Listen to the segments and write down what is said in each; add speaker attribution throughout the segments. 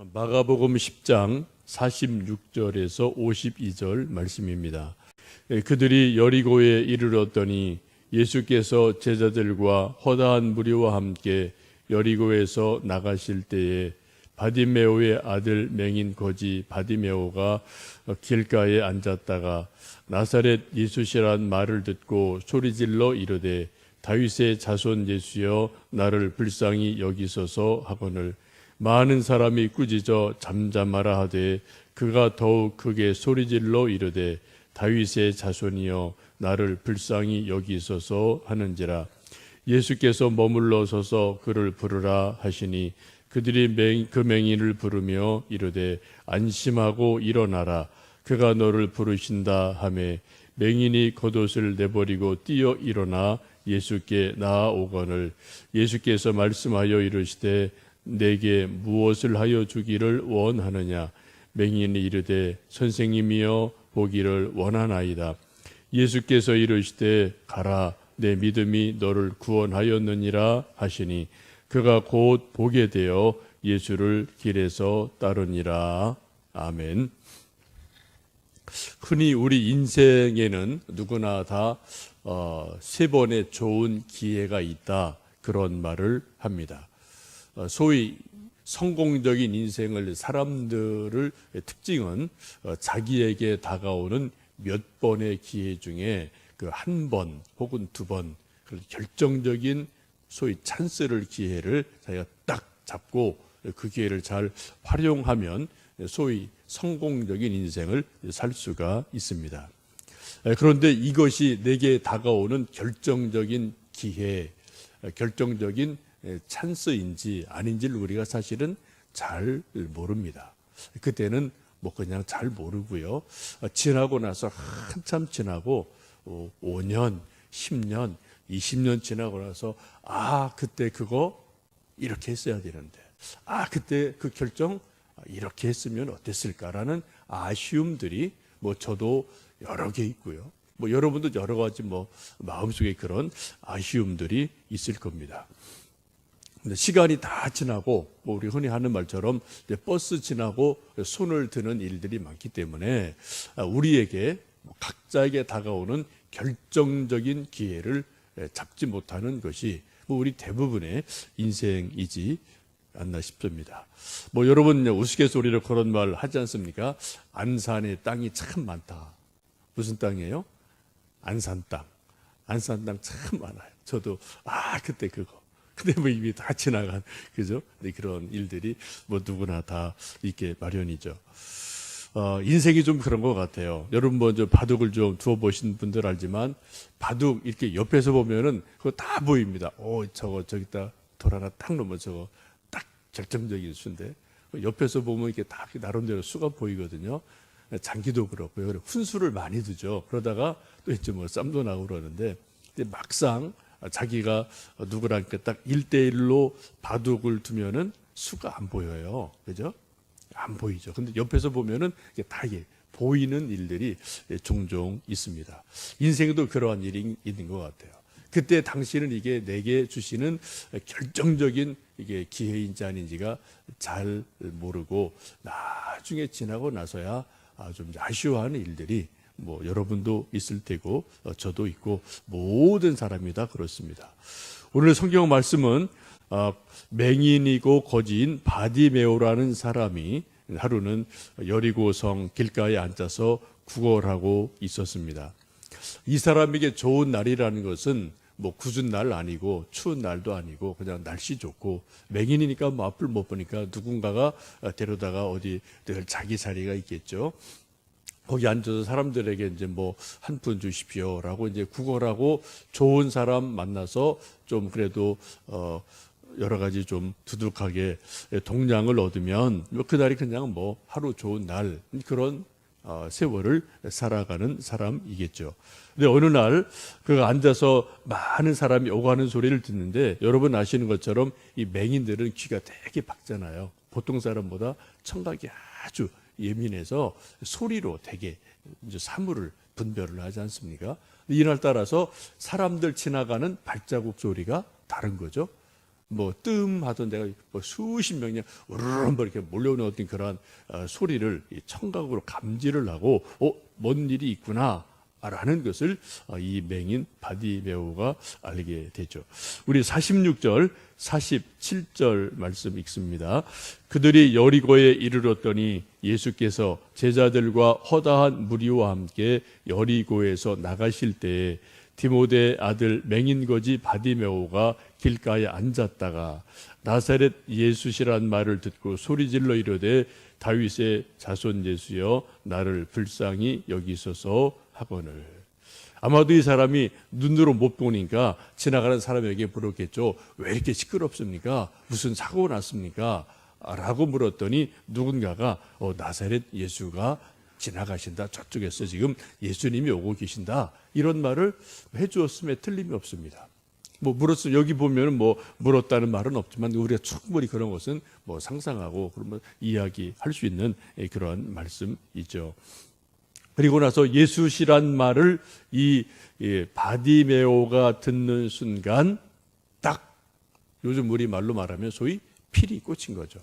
Speaker 1: 마가복음 10장 46절에서 52절 말씀입니다. 그들이 여리고에 이르렀더니 예수께서 제자들과 허다한 무리와 함께 여리고에서 나가실 때에 바디메오의 아들 맹인 거지 바디메오가 길가에 앉았다가 나사렛 예수시란 말을 듣고 소리질러 이르되 다윗의 자손 예수여 나를 불쌍히 여기소서 하거늘 많은 사람이 꾸짖어 잠잠하라 하되 그가 더욱 크게 소리질러 이르되 다윗의 자손이여 나를 불쌍히 여기소서 하는지라. 예수께서 머물러 서서 그를 부르라 하시니 그들이 그 맹인을 부르며 이르되 안심하고 일어나라 그가 너를 부르신다 하매 맹인이 겉옷을 내버리고 뛰어 일어나 예수께 나아오거늘 예수께서 말씀하여 이르시되 내게 무엇을 하여 주기를 원하느냐. 맹인이 이르되 선생님이여 보기를 원하나이다. 예수께서 이르시되 가라 내 믿음이 너를 구원하였느니라 하시니 그가 곧 보게 되어 예수를 길에서 따르니라. 아멘. 흔히 우리 인생에는 누구나 다 세 번의 좋은 기회가 있다, 그런 말을 합니다. 소위 성공적인 인생을 사람들의 특징은 자기에게 다가오는 몇 번의 기회 중에 그 한 번 혹은 두 번 결정적인 소위 찬스를 기회를 자기가 딱 잡고 그 기회를 잘 활용하면 소위 성공적인 인생을 살 수가 있습니다. 그런데 이것이 내게 다가오는 결정적인 기회, 결정적인 찬스인지 아닌지를 우리가 사실은 잘 모릅니다. 그때는 뭐 그냥 잘 모르고요. 지나고 나서 한참 지나고 5년, 10년, 20년 지나고 나서 그때 그거 이렇게 했어야 되는데 그때 그 결정 이렇게 했으면 어땠을까라는 아쉬움들이 저도 여러 개 있고요. 여러분도 여러 가지 마음속에 그런 아쉬움들이 있을 겁니다. 근데 시간이 다 지나고 우리 흔히 하는 말처럼 버스 지나고 손을 드는 일들이 많기 때문에 우리에게 각자에게 다가오는 결정적인 기회를 잡지 못하는 것이 우리 대부분의 인생이지 않나 싶습니다. 여러분 우스갯소리로 그런 말 하지 않습니까? 안산에 땅이 참 많다. 무슨 땅이에요? 안산 땅. 안산 땅 참 많아요. 저도 그때 그거. 근데 이미 다 지나간, 그죠? 그런 일들이 누구나 다 있게 마련이죠. 인생이 좀 그런 것 같아요. 여러분 먼저 바둑을 좀 두어 보신 분들 알지만 바둑 이렇게 옆에서 보면은 그거 다 보입니다. 저기다 돌 하나 딱 놓으면 저거 딱 결정적인 수인데 옆에서 보면 이렇게 다 나름대로 수가 보이거든요. 장기도 그렇고요. 훈수를 많이 두죠. 그러다가 또 이제 쌈도 나고 그러는데 막상 자기가 누구랑 딱 1대1로 바둑을 두면은 수가 안 보여요. 그죠? 안 보이죠. 근데 옆에서 보면은 이게 다 보이는 일들이 종종 있습니다. 인생에도 그러한 일이 있는 것 같아요. 그때 당신은 이게 내게 주시는 결정적인 이게 기회인지 아닌지가 잘 모르고 나중에 지나고 나서야 좀 아쉬워하는 일들이 여러분도 있을 테고 저도 있고 모든 사람이 다 그렇습니다. 오늘 성경 말씀은 맹인이고 거지인 바디메오라는 사람이 하루는 여리고성 길가에 앉아서 구걸하고 있었습니다. 이 사람에게 좋은 날이라는 것은 궂은 날 아니고 추운 날도 아니고 그냥 날씨 좋고 맹인이니까 앞을 못 보니까 누군가가 데려다가 어디 늘 자기 자리가 있겠죠. 거기 앉아서 사람들에게 이제 한 푼 주십시오라고 이제 구걸하고 좋은 사람 만나서 좀 그래도 여러 가지 좀 두둑하게 동량을 얻으면 그날이 그냥 하루 좋은 날 그런 세월을 살아가는 사람이겠죠. 근데 어느 날 그가 앉아서 많은 사람이 오고 가는 소리를 듣는데 여러분 아시는 것처럼 이 맹인들은 귀가 되게 밝잖아요. 보통 사람보다 청각이 아주 예민해서 소리로 되게 이제 사물을 분별을 하지 않습니까? 이날 따라서 사람들 지나가는 발자국 소리가 다른 거죠. 뭐 뜸하던 데가 뭐 수십 명이 우르르 이렇게 몰려오는 어떤 그러한 소리를 이 청각으로 감지를 하고 뭔 일이 있구나 라는 것을 이 맹인 바디메오가 알게 되죠. 우리 46절 47절 말씀 읽습니다. 그들이 여리고에 이르렀더니 예수께서 제자들과 허다한 무리와 함께 여리고에서 나가실 때에 디모데의 아들 맹인거지 바디메오가 길가에 앉았다가 나사렛 예수시란 말을 듣고 소리질러 이르되 다윗의 자손 예수여 나를 불쌍히 여기소서 하거늘. 아마도 이 사람이 눈으로 못 보니까 지나가는 사람에게 물었겠죠. 왜 이렇게 시끄럽습니까? 무슨 사고가 났습니까? 라고 물었더니 누군가가 나사렛 예수가 지나가신다. 저쪽에서 지금 예수님이 오고 계신다. 이런 말을 해주었음에 틀림이 없습니다. 뭐 물었어. 여기 보면은 뭐 물었다는 말은 없지만 우리가 충분히 그런 것은 뭐 상상하고 그러면 이야기할 수 있는 그런 말씀이죠. 그리고 나서 예수시란 말을 이 바디메오가 듣는 순간 딱 요즘 우리 말로 말하면 소위 필이 꽂힌 거죠.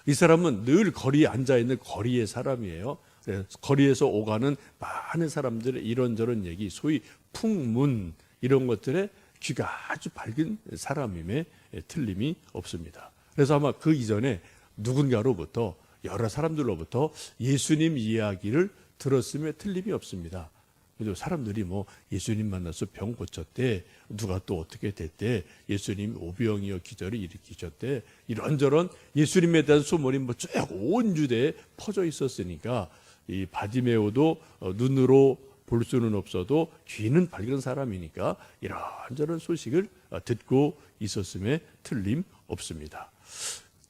Speaker 1: 이 사람은 늘 거리에 앉아있는 거리의 사람이에요. 그래서 거리에서 오가는 많은 사람들의 이런저런 얘기, 소위 풍문 이런 것들에 귀가 아주 밝은 사람임에 틀림이 없습니다. 그래서 아마 그 이전에 누군가로부터 여러 사람들로부터 예수님 이야기를 들었음에 틀림이 없습니다. 그래서 사람들이 뭐 예수님 만나서 병 고쳤대, 누가 또 어떻게 됐대, 예수님 오병이어 기절을 일으키셨대, 이런저런 예수님에 대한 소문이 뭐 쭉 온 유대에 퍼져 있었으니까 이 바디메오도 눈으로 볼 수는 없어도 귀는 밝은 사람이니까 이런저런 소식을 듣고 있었음에 틀림 없습니다.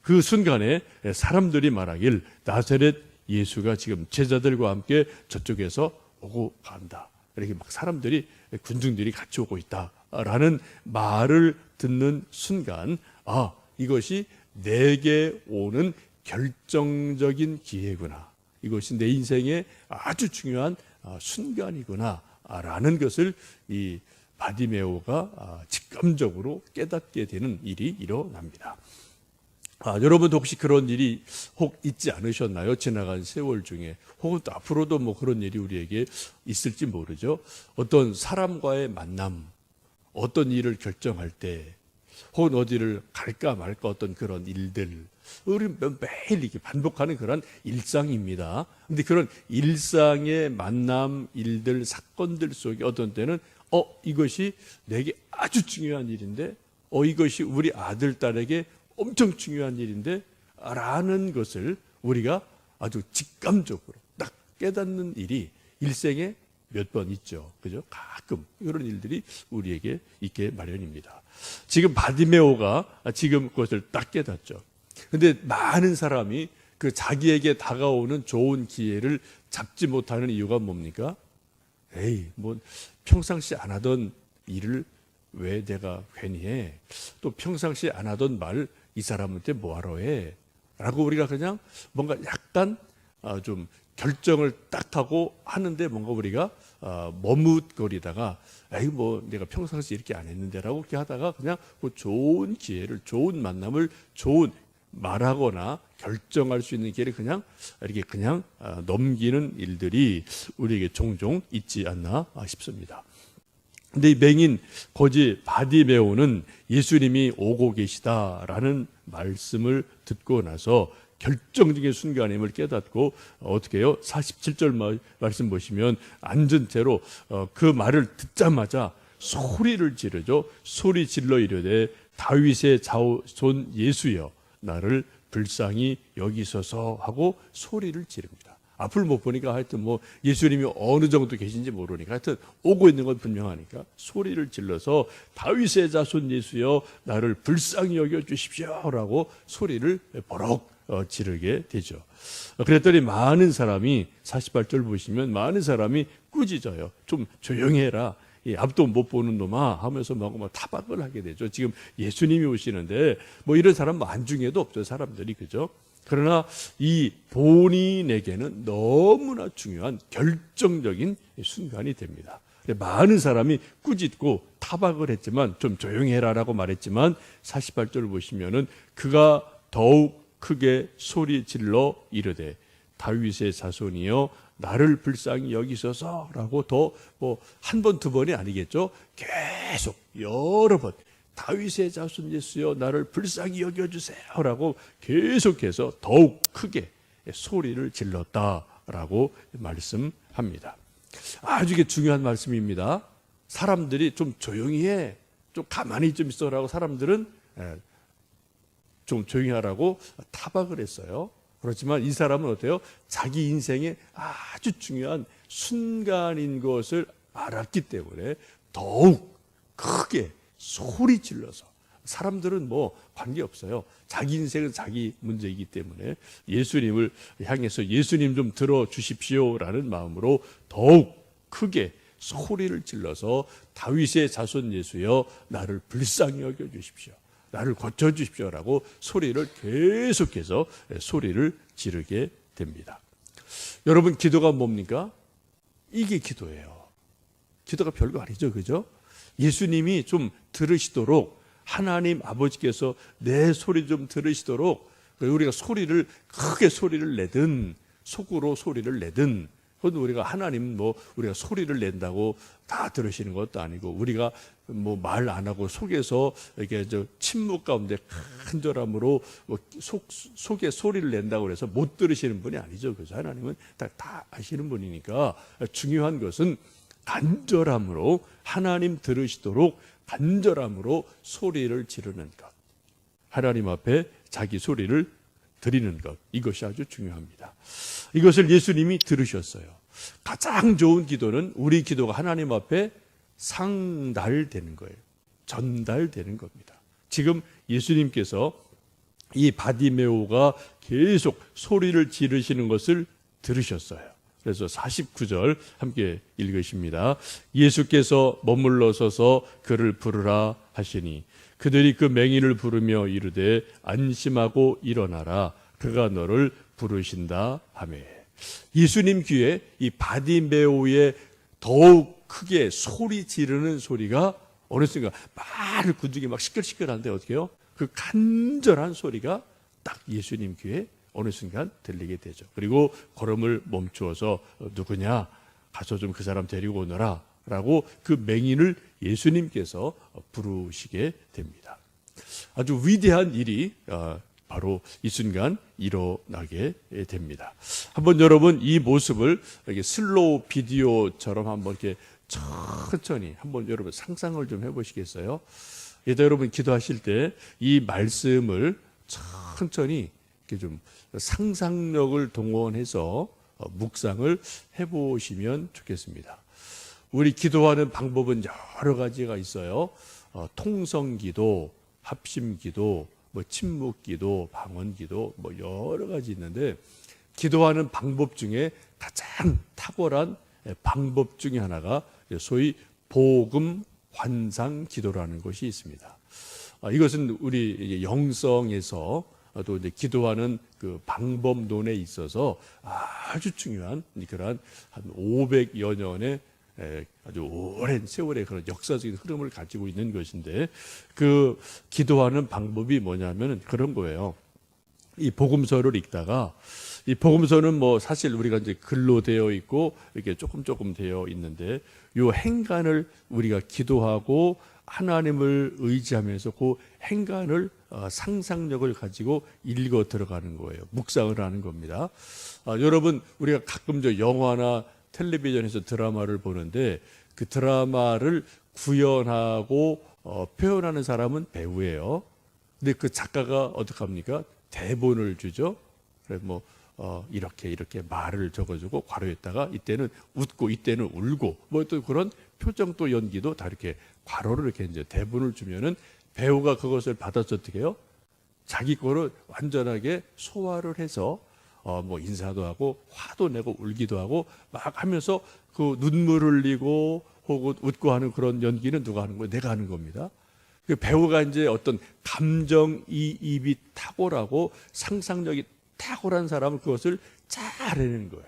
Speaker 1: 그 순간에 사람들이 말하길 나사렛 예수가 지금 제자들과 함께 저쪽에서 오고 간다. 이렇게 막 사람들이 군중들이 같이 오고 있다라는 말을 듣는 순간 이것이 내게 오는 결정적인 기회구나. 이것이 내 인생의 아주 중요한 순간이구나 라는 것을 이 바디메오가 직감적으로 깨닫게 되는 일이 일어납니다. 여러분도 혹시 그런 일이 혹 있지 않으셨나요? 지나간 세월 중에 혹은 또 앞으로도 뭐 그런 일이 우리에게 있을지 모르죠. 어떤 사람과의 만남, 어떤 일을 결정할 때 혹은 어디를 갈까 말까 어떤 그런 일들, 우리는 매일 이렇게 반복하는 그런 일상입니다. 그런데 그런 일상의 만남, 일들, 사건들 속에 어떤 때는 이것이 내게 아주 중요한 일인데 이것이 우리 아들, 딸에게 엄청 중요한 일인데 라는 것을 우리가 아주 직감적으로 딱 깨닫는 일이 일생에 몇 번 있죠. 그죠? 가끔 이런 일들이 우리에게 있게 마련입니다. 지금 바디메오가 지금 그것을 딱 깨닫죠. 근데 많은 사람이 그 자기에게 다가오는 좋은 기회를 잡지 못하는 이유가 뭡니까? 뭐 평상시 안 하던 일을 왜 내가 괜히 해? 또 평상시 안 하던 말 이 사람한테 뭐하러 해? 라고 우리가 그냥 뭔가 약간 좀 결정을 딱 하고 하는데 뭔가 우리가 머뭇거리다가 뭐 내가 평상시 이렇게 안 했는데라고 이렇게 하다가 그냥 그 좋은 기회를, 좋은 만남을, 좋은 말하거나 결정할 수 있는 기회를 그냥 이렇게 그냥 넘기는 일들이 우리에게 종종 있지 않나 싶습니다. 근데 이 맹인 거지 바디메오는 예수님이 오고 계시다라는 말씀을 듣고 나서 결정적인 순간임을 깨닫고 어떻게 해요? 47절 말씀 보시면 앉은 채로 그 말을 듣자마자 소리를 지르죠. 소리 질러 이르되 다윗의 자손 예수여 나를 불쌍히 여기소서 하고 소리를 지릅니다. 앞을 못 보니까 하여튼 뭐 예수님이 어느 정도 계신지 모르니까 하여튼 오고 있는 건 분명하니까 소리를 질러서 다윗의 자손 예수여 나를 불쌍히 여겨 주십시오라고 소리를 버럭 지르게 되죠. 그랬더니 많은 사람이 48절 보시면 많은 사람이 꾸짖어요. 좀 조용히 해라. 앞도 못 보는 놈아 하면서 막 타박을 하게 되죠. 지금 예수님이 오시는데 뭐 이런 사람 안중에도 없죠. 사람들이 그죠. 그러나 이 본인에게는 너무나 중요한 결정적인 순간이 됩니다. 많은 사람이 꾸짖고 타박을 했지만 좀 조용히 해라라고 말했지만 48절을 보시면은 그가 더욱 크게 소리 질러 이르되 다윗의 자손이여 나를 불쌍히 여기소서라고 더 뭐 한 번 두 번이 아니겠죠. 계속 여러 번 다윗의 자손 예수여 나를 불쌍히 여겨주세요라고 계속해서 더욱 크게 소리를 질렀다라고 말씀합니다. 아주 이게 중요한 말씀입니다. 사람들이 좀 조용히 해, 좀 가만히 좀 있어라고 사람들은 좀 조용히 하라고 타박을 했어요. 그렇지만 이 사람은 어때요? 자기 인생에 아주 중요한 순간인 것을 알았기 때문에 더욱 크게 소리 질러서, 사람들은 뭐 관계없어요. 자기 인생은 자기 문제이기 때문에 예수님을 향해서 예수님 좀 들어주십시오라는 마음으로 더욱 크게 소리를 질러서 다윗의 자손 예수여 나를 불쌍히 여겨주십시오, 나를 고쳐주십시오라고 소리를 계속해서 소리를 지르게 됩니다. 여러분, 기도가 뭡니까? 이게 기도예요. 기도가 별거 아니죠, 그죠? 예수님이 좀 들으시도록, 하나님 아버지께서 내 소리 좀 들으시도록 우리가 소리를 크게 소리를 내든 속으로 소리를 내든, 그건 우리가 하나님 뭐 우리가 소리를 낸다고 다 들으시는 것도 아니고, 우리가 뭐 말 안 하고 속에서 이렇게 침묵 가운데 간절함으로 뭐 속에 소리를 낸다고 해서 못 들으시는 분이 아니죠. 그래서 하나님은 다 아시는 분이니까 중요한 것은 간절함으로 하나님 들으시도록 간절함으로 소리를 지르는 것, 하나님 앞에 자기 소리를 드리는 것, 이것이 아주 중요합니다. 이것을 예수님이 들으셨어요. 가장 좋은 기도는 우리 기도가 하나님 앞에 상달되는 거예요. 전달되는 겁니다. 지금 예수님께서 이 바디메오가 계속 소리를 지르시는 것을 들으셨어요. 그래서 49절 함께 읽으십니다. 예수께서 머물러 서서 그를 부르라 하시니 그들이 그 맹인을 부르며 이르되 안심하고 일어나라 그가 너를 부르신다 하매. 예수님 귀에 이 바디메오의 더욱 크게 소리 지르는 소리가 어느 순간 말을 군중이 막 시끌시끌한데 어떻게 해요? 그 간절한 소리가 딱 예수님 귀에 어느 순간 들리게 되죠. 그리고 걸음을 멈추어서 누구냐? 가서 좀 그 사람 데리고 오너라 라고 그 맹인을 예수님께서 부르시게 됩니다. 아주 위대한 일이 바로 이 순간 일어나게 됩니다. 한번 여러분 이 모습을 이렇게 슬로우 비디오처럼 한번 이렇게 천천히 한번 여러분 상상을 좀 해보시겠어요? 예다 여러분 기도하실 때 이 말씀을 천천히 이렇게 좀 상상력을 동원해서 묵상을 해보시면 좋겠습니다. 우리 기도하는 방법은 여러 가지가 있어요. 통성기도, 합심기도, 뭐 침묵기도, 방언기도, 뭐 여러 가지 있는데 기도하는 방법 중에 가장 탁월한 방법 중에 하나가 소위 복음 환상 기도라는 것이 있습니다. 이것은 우리 영성에서 또 이제 기도하는 그 방법론에 있어서 아주 중요한 그런 한 500여 년의 아주 오랜 세월의 그런 역사적인 흐름을 가지고 있는 것인데, 그 기도하는 방법이 뭐냐면 그런 거예요. 이 복음서를 읽다가, 이 복음서는 뭐 사실 우리가 이제 글로 되어 있고 이렇게 조금 되어 있는데, 요 행간을 우리가 기도하고 하나님을 의지하면서 그 행간을 상상력을 가지고 읽어 들어가는 거예요. 묵상을 하는 겁니다. 여러분 우리가 가끔 저 영화나 텔레비전에서 드라마를 보는데 그 드라마를 구현하고 표현하는 사람은 배우예요. 근데 그 작가가 어떻게 합니까? 대본을 주죠. 그래 뭐 이렇게 말을 적어주고 괄호에다가 이때는 웃고 이때는 울고 뭐 또 그런 표정 또 연기도 다 이렇게 괄호를 이렇게 이제 대본을 주면은 배우가 그것을 받아서 어떻게 해요? 자기 거를 완전하게 소화를 해서 뭐 인사도 하고 화도 내고 울기도 하고 막 하면서 그 눈물 흘리고 혹은 웃고 하는 그런 연기는 누가 하는 거예요? 내가 하는 겁니다. 그 배우가 이제 어떤 감정이입이 탁월하고 상상력이 탁월한 사람은 그것을 잘 해내는 거예요.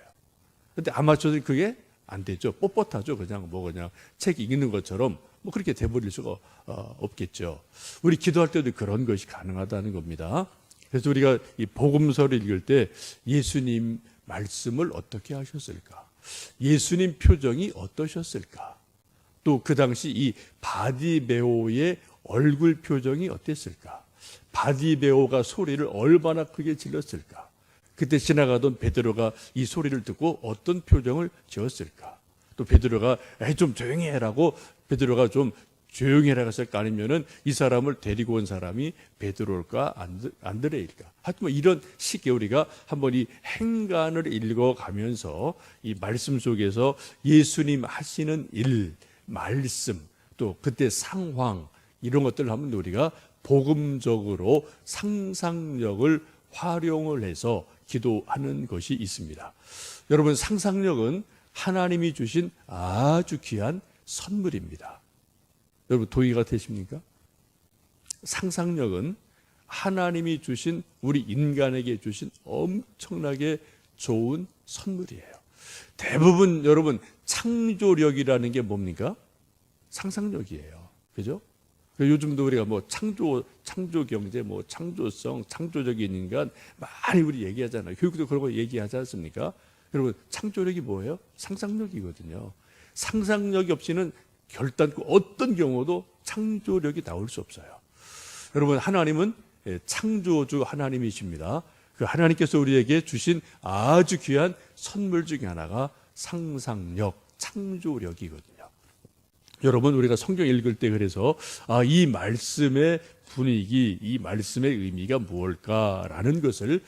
Speaker 1: 근데 아마추어들은 그게 안 되죠. 뻣뻣하죠. 그냥 책 읽는 것처럼 그렇게 돼버릴 수가 없겠죠. 우리 기도할 때도 그런 것이 가능하다는 겁니다. 그래서 우리가 이 복음서를 읽을 때 예수님 말씀을 어떻게 하셨을까? 예수님 표정이 어떠셨을까? 또 그 당시 이 바디메오의 얼굴 표정이 어땠을까? 바디메오가 소리를 얼마나 크게 질렀을까? 그때 지나가던 베드로가 이 소리를 듣고 어떤 표정을 지었을까? 또 베드로가 좀 조용히 해라고 베드로가 좀 조용히 해라고 했을까? 아니면은 이 사람을 데리고 온 사람이 베드로일까 안드레일까? 하여튼 이런 식의 우리가 한번 이 행간을 읽어가면서 이 말씀 속에서 예수님 하시는 일, 말씀, 또 그때 상황 이런 것들을 한번 우리가 복음적으로 상상력을 활용을 해서 기도하는 것이 있습니다. 여러분, 상상력은 하나님이 주신 아주 귀한 선물입니다. 여러분, 동의가 되십니까? 상상력은 하나님이 주신, 우리 인간에게 주신 엄청나게 좋은 선물이에요. 대부분 여러분 창조력이라는 게 뭡니까? 상상력이에요. 그죠? 요즘도 우리가 창조 경제, 창조성, 창조적인 인간 많이 우리 얘기하잖아요. 교육도 그런 거 얘기하지 않습니까? 여러분, 창조력이 뭐예요? 상상력이거든요. 상상력이 없이는 결단코 어떤 경우도 창조력이 나올 수 없어요. 여러분, 하나님은 창조주 하나님이십니다. 그 하나님께서 우리에게 주신 아주 귀한 선물 중에 하나가 상상력, 창조력이거든요. 여러분, 우리가 성경 읽을 때 그래서 이 말씀의 분위기, 이 말씀의 의미가 무엇일까라는 것을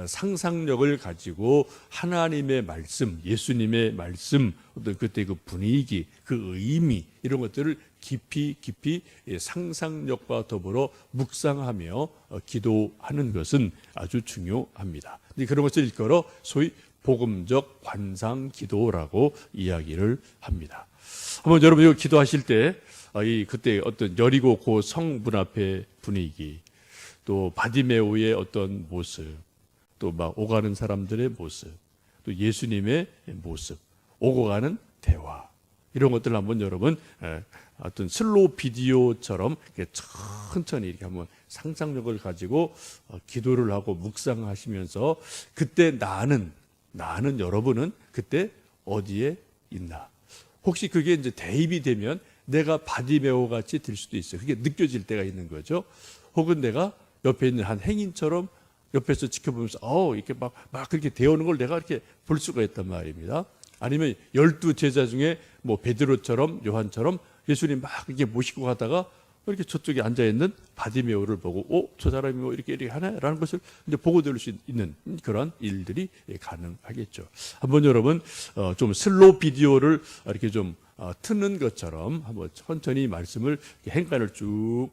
Speaker 1: 상상력을 가지고 하나님의 말씀, 예수님의 말씀, 어떤 그때 그 분위기, 그 의미 이런 것들을 깊이 상상력과 더불어 묵상하며 기도하는 것은 아주 중요합니다. 그런 것을 일컬어 소위 복음적 관상 기도라고 이야기를 합니다. 한번 여러분 이거 기도하실 때 그때 어떤 여리고 그 성문 앞의 분위기, 또 바디메오의 어떤 모습, 또 막 오가는 사람들의 모습, 또 예수님의 모습, 오고 가는 대화 이런 것들 한번 여러분 어떤 슬로우 비디오처럼 천천히 이렇게 한번 상상력을 가지고 기도를 하고 묵상하시면서 그때 나는 여러분은 그때 어디에 있나? 혹시 그게 이제 대입이 되면 내가 바디메오 같이 될 수도 있어요. 그게 느껴질 때가 있는 거죠. 혹은 내가 옆에 있는 한 행인처럼 옆에서 지켜보면서 이렇게 막 그렇게 대오는 걸 내가 이렇게 볼 수가 있단 말입니다. 아니면 12 제자 중에 베드로처럼 요한처럼 예수님 막 이렇게 모시고 가다가 이렇게 저쪽에 앉아 있는 바디메오를 보고 저 사람이 이렇게 하나라는 것을 이제 보고 들을 수 있는 그런 일들이 가능하겠죠. 한번 여러분 좀 슬로우 비디오를 이렇게 좀 트는 것처럼 한번 천천히 말씀을 행간을 쭉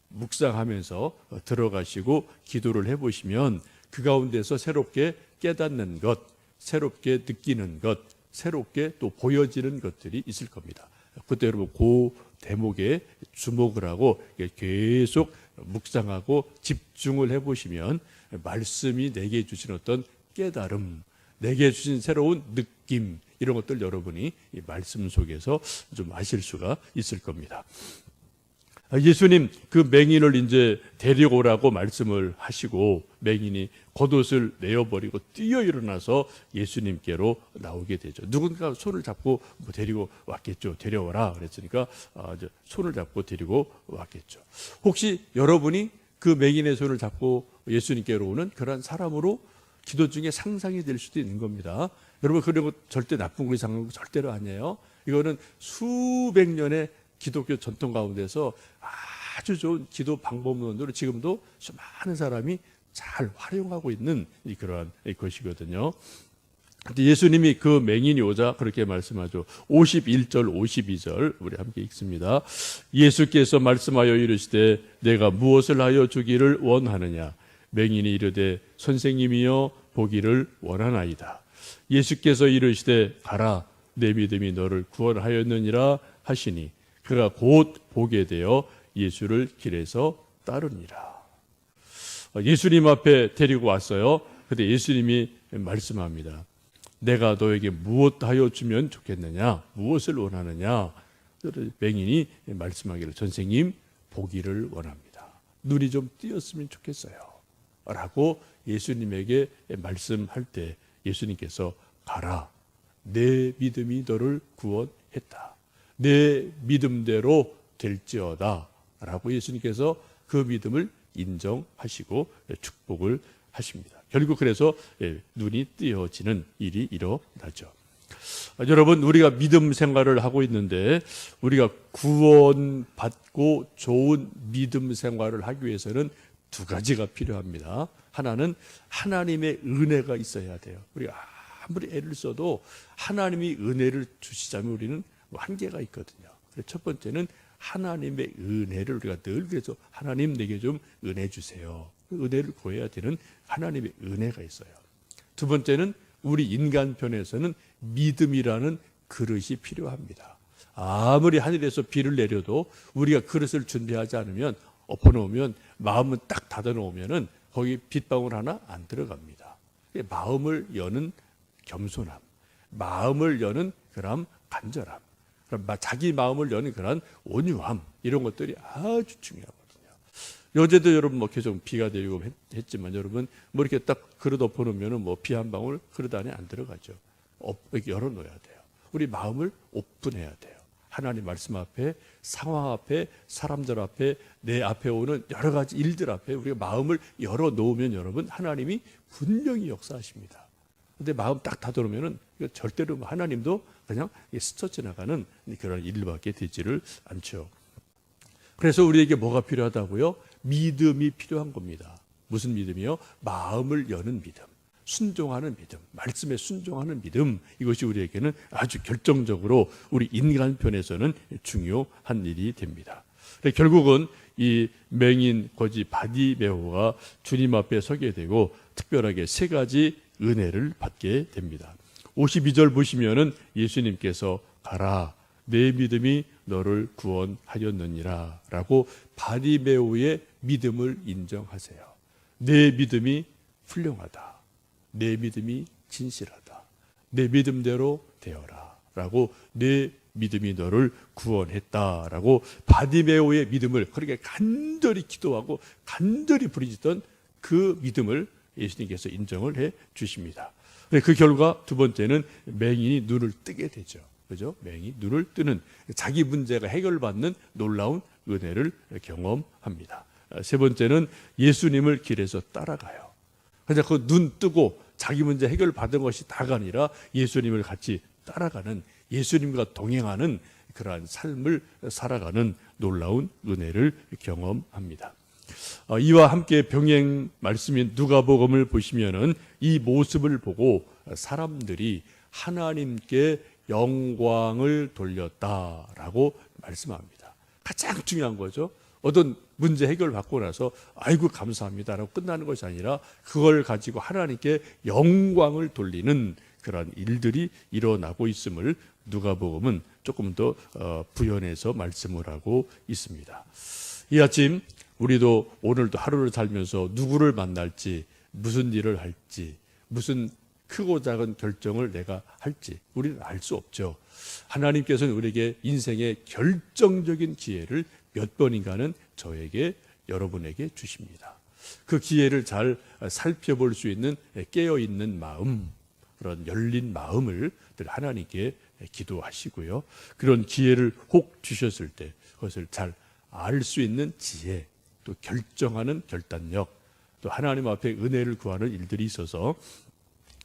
Speaker 1: 묵상하면서 들어가시고 기도를 해보시면 그 가운데서 새롭게 깨닫는 것, 새롭게 느끼는 것, 새롭게 또 보여지는 것들이 있을 겁니다. 그때 여러분 그 대목에 주목을 하고 계속 묵상하고 집중을 해보시면 말씀이 내게 주신 어떤 깨달음, 내게 주신 새로운 느낌 이런 것들 여러분이 이 말씀 속에서 좀 아실 수가 있을 겁니다. 예수님 그 맹인을 이제 데려오라고 말씀을 하시고 맹인이 겉옷을 내어버리고 뛰어 일어나서 예수님께로 나오게 되죠. 누군가 손을 잡고 데리고 왔겠죠. 데려와라 그랬으니까 손을 잡고 데리고 왔겠죠. 혹시 여러분이 그 맹인의 손을 잡고 예수님께로 오는 그런 사람으로 기도 중에 상상이 될 수도 있는 겁니다. 여러분 그런 거 절대 나쁜 거 이상한 거 절대로 아니에요. 이거는 수백 년의 기독교 전통 가운데서 아주 좋은 기도 방법론으로 지금도 수많은 사람이 잘 활용하고 있는 그러한 것이거든요. 근데 예수님이 그 맹인이 오자 그렇게 말씀하죠. 51절 52절 우리 함께 읽습니다. 예수께서 말씀하여 이르시되 내가 무엇을 하여 주기를 원하느냐? 맹인이 이르되 선생님이여 보기를 원하나이다. 예수께서 이르시되 가라 내 믿음이 너를 구원하였느니라 하시니 그가 곧 보게 되어 예수를 길에서 따르니라. 예수님 앞에 데리고 왔어요. 그때 예수님이 말씀합니다. 내가 너에게 무엇하여 주면 좋겠느냐? 무엇을 원하느냐? 맹인이 말씀하기를 선생님 보기를 원합니다. 눈이 좀 띄었으면 좋겠어요. 라고 예수님에게 말씀할 때 예수님께서 가라. 내 믿음이 너를 구원했다. 내 믿음대로 될지어다. 라고 예수님께서 그 믿음을 인정하시고 축복을 하십니다. 결국 그래서 눈이 띄어지는 일이 일어나죠. 여러분, 우리가 믿음 생활을 하고 있는데 우리가 구원받고 좋은 믿음 생활을 하기 위해서는 두 가지가 필요합니다. 하나는 하나님의 은혜가 있어야 돼요. 우리가 아무리 애를 써도 하나님이 은혜를 주시자면 우리는 한계가 있거든요. 첫 번째는 하나님의 은혜를 우리가 늘 그래서 하나님 내게 좀 은혜 주세요. 은혜를 구해야 되는 하나님의 은혜가 있어요. 두 번째는 우리 인간 편에서는 믿음이라는 그릇이 필요합니다. 아무리 하늘에서 비를 내려도 우리가 그릇을 준비하지 않으면 엎어놓으면 마음은 딱 닫아놓으면은 거기 빗방울 하나 안 들어갑니다. 마음을 여는 겸손함, 마음을 여는 그런 간절함, 자기 마음을 여는 그런 온유함, 이런 것들이 아주 중요하거든요. 어제도 여러분 뭐 계속 비가 내리고 했지만 여러분 뭐 이렇게 딱 그릇 엎어놓으면 뭐 비 한 방울 그릇 안에 안 들어가죠. 이렇게 열어놓아야 돼요. 우리 마음을 오픈해야 돼요. 하나님 말씀 앞에, 상황 앞에, 사람들 앞에, 내 앞에 오는 여러 가지 일들 앞에 우리가 마음을 열어놓으면 여러분 하나님이 분명히 역사하십니다. 근데 마음 딱 닫아놓으면 절대로 하나님도 그냥 스쳐 지나가는 그런 일밖에 되지를 않죠. 그래서 우리에게 뭐가 필요하다고요? 믿음이 필요한 겁니다. 무슨 믿음이요? 마음을 여는 믿음, 순종하는 믿음, 말씀에 순종하는 믿음, 이것이 우리에게는 아주 결정적으로 우리 인간 편에서는 중요한 일이 됩니다. 결국은 이 맹인 거지 바디메오가 주님 앞에 서게 되고 특별하게 세 가지 은혜를 받게 됩니다. 52절 보시면은 예수님께서 가라, 내 믿음이 너를 구원하였느니라 라고 바디메오의 믿음을 인정하세요. 내 믿음이 훌륭하다, 내 믿음이 진실하다, 내 믿음대로 되어라 라고 내 믿음이 너를 구원했다라고 바디메오의 믿음을 그렇게 간절히 기도하고 간절히 부르짖던 그 믿음을 예수님께서 인정을 해 주십니다. 그 결과 두 번째는 맹인이 눈을 뜨게 되죠. 그죠? 맹인이 눈을 뜨는 자기 문제가 해결받는 놀라운 은혜를 경험합니다. 세 번째는 예수님을 길에서 따라가요. 그냥 그 눈 뜨고 자기 문제 해결받은 것이 다가 아니라 예수님을 같이 따라가는, 예수님과 동행하는 그러한 삶을 살아가는 놀라운 은혜를 경험합니다. 이와 함께 병행 말씀인 누가복음을 보시면은 이 모습을 보고 사람들이 하나님께 영광을 돌렸다라고 말씀합니다. 가장 중요한 거죠. 어떤 문제 해결받고 나서 아이고 감사합니다라고 끝나는 것이 아니라 그걸 가지고 하나님께 영광을 돌리는 그런 일들이 일어나고 있음을 누가복음은 조금 더 부연해서 말씀을 하고 있습니다. 이 아침 우리도 오늘도 하루를 살면서 누구를 만날지, 무슨 일을 할지, 무슨 크고 작은 결정을 내가 할지 우리는 알 수 없죠. 하나님께서는 우리에게 인생의 결정적인 기회를 몇 번인가는 저에게, 여러분에게 주십니다. 그 기회를 잘 살펴볼 수 있는 깨어있는 마음, 그런 열린 마음을 늘 하나님께 기도하시고요. 그런 기회를 혹 주셨을 때 그것을 잘 알 수 있는 지혜, 또 결정하는 결단력, 또 하나님 앞에 은혜를 구하는 일들이 있어서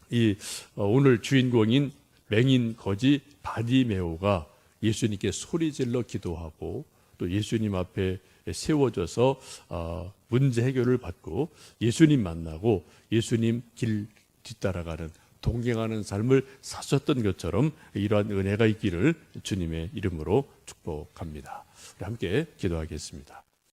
Speaker 1: 이 오늘 주인공인 맹인 거지 바디메오가 예수님께 소리질러 기도하고 또 예수님 앞에 세워져서 문제 해결을 받고 예수님 만나고 예수님 길 뒤따라가는, 동행하는 삶을 사셨던 것처럼 이러한 은혜가 있기를 주님의 이름으로 축복합니다. 우리 함께 기도하겠습니다.